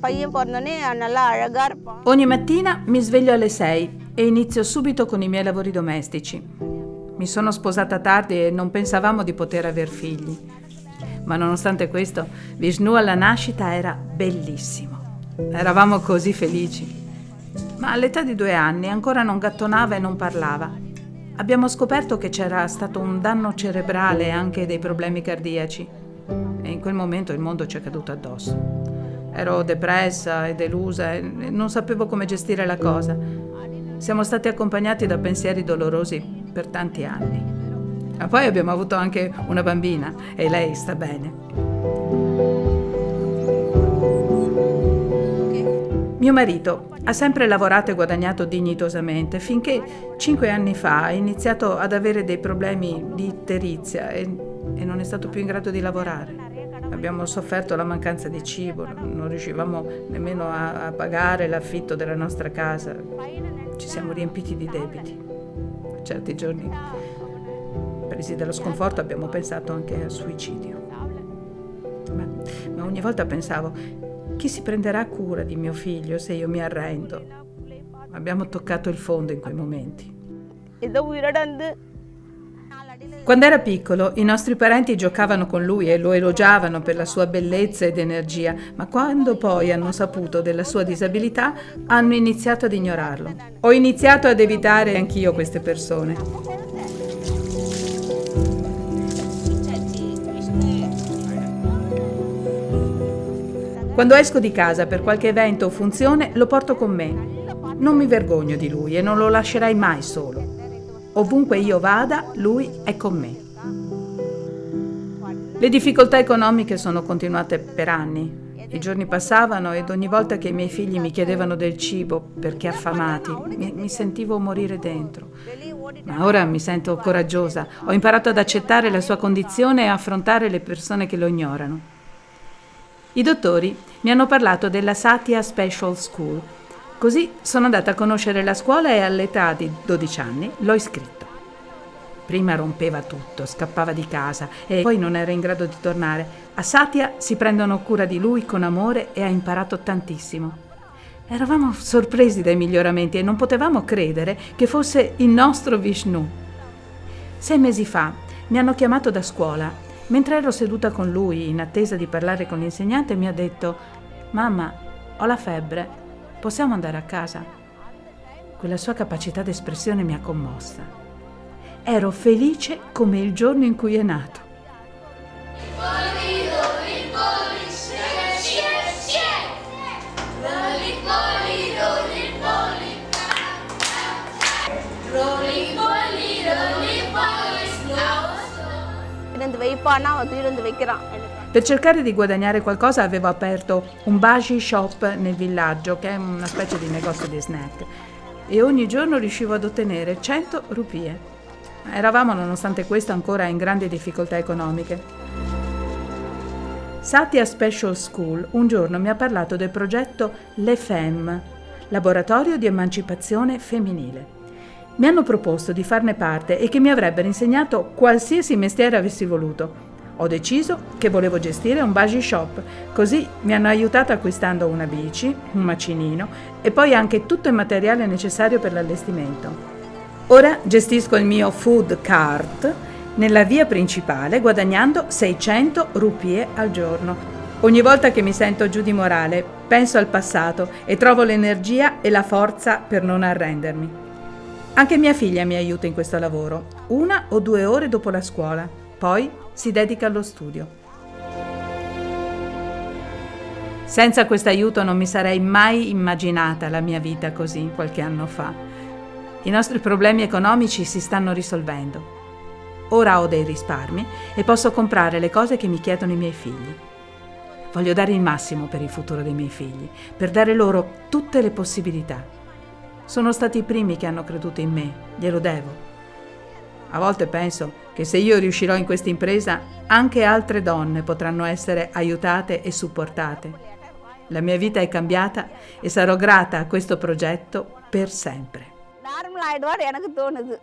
பையன் பிறந்தோடனே நல்லா அழகா இருப்பான். Ogni mattina mi sveglio alle 6 e inizio subito con i miei lavori domestici. Mi sono sposata tardi e non pensavamo di poter aver figli. Ma nonostante questo, Vishnu alla nascita era bellissimo. Eravamo così felici. Ma all'età di 2 anni ancora non gattonava e non parlava. Abbiamo scoperto che c'era stato un danno cerebrale e anche dei problemi cardiaci. E in quel momento il mondo ci è caduto addosso. Ero depressa e delusa e non sapevo come gestire la cosa. Siamo stati accompagnati da pensieri dolorosi per tanti anni. Ma poi abbiamo avuto anche una bambina e lei sta bene. Mio marito ha sempre lavorato e guadagnato dignitosamente finché 5 anni fa ha iniziato ad avere dei problemi di icterizia e non è stato più in grado di lavorare. Abbiamo sofferto la mancanza di cibo, non riuscivamo nemmeno a pagare l'affitto della nostra casa. Ci siamo riempiti di debiti. Certi giorni, presi dallo sconforto, abbiamo pensato anche al suicidio. Ma ogni volta pensavo: chi si prenderà cura di mio figlio se io mi arrendo? Abbiamo toccato il fondo in quei momenti. Quando era piccolo, i nostri parenti giocavano con lui e lo elogiavano per la sua bellezza ed energia, ma quando poi hanno saputo della sua disabilità, hanno iniziato ad ignorarlo. Ho iniziato ad evitare anch'io queste persone. Quando esco di casa per qualche evento o funzione, lo porto con me. Non mi vergogno di lui e non lo lascerai mai solo. Ovunque io vada, lui è con me. Le difficoltà economiche sono continuate per anni. I giorni passavano ed ogni volta che i miei figli mi chiedevano del cibo perché affamati, mi sentivo morire dentro. Ma ora mi sento coraggiosa. Ho imparato ad accettare la sua condizione e affrontare le persone che lo ignorano. I dottori mi hanno parlato della Satya Special School. Così sono andata a conoscere la scuola e all'età di 12 anni l'ho iscritto. Prima rompeva tutto, scappava di casa e poi non era in grado di tornare. A Satya si prendono cura di lui con amore e ha imparato tantissimo. Eravamo sorpresi dai miglioramenti e non potevamo credere che fosse il nostro Vishnu. 6 mesi fa mi hanno chiamato da scuola. Mentre ero seduta con lui in attesa di parlare con l'insegnante mi ha detto: «Mamma, ho la febbre, possiamo andare a casa?» Quella sua capacità d'espressione mi ha commossa. Ero felice come il giorno in cui è nato. Per cercare di guadagnare qualcosa avevo aperto un bhaji shop nel villaggio, che è una specie di negozio di snack, e ogni giorno riuscivo ad ottenere 100 rupie. Eravamo, nonostante questo, ancora in grandi difficoltà economiche. Satya Special School un giorno mi ha parlato del progetto Le Femme, laboratorio di emancipazione femminile. Mi hanno proposto di farne parte e che mi avrebbero insegnato qualsiasi mestiere avessi voluto. Ho deciso che volevo gestire un bhaji shop, così mi hanno aiutato acquistando una bici, un macinino e poi anche tutto il materiale necessario per l'allestimento. Ora gestisco il mio food cart nella via principale guadagnando 600 rupie al giorno. Ogni volta che mi sento giù di morale, penso al passato e trovo l'energia e la forza per non arrendermi. Anche mia figlia mi aiuta in questo lavoro, 1 o 2 ore dopo la scuola, poi si dedica allo studio. Senza questo aiuto non mi sarei mai immaginata la mia vita così qualche anno fa. I nostri problemi economici si stanno risolvendo. Ora ho dei risparmi e posso comprare le cose che mi chiedono i miei figli. Voglio dare il massimo per il futuro dei miei figli, per dare loro tutte le possibilità. Sono stati i primi che hanno creduto in me, glielo devo. A volte penso che se io riuscirò in questa impresa, anche altre donne potranno essere aiutate e supportate. La mia vita è cambiata e sarò grata a questo progetto per sempre. Normal ஆயிடுவார் எனக்கு தோணுது.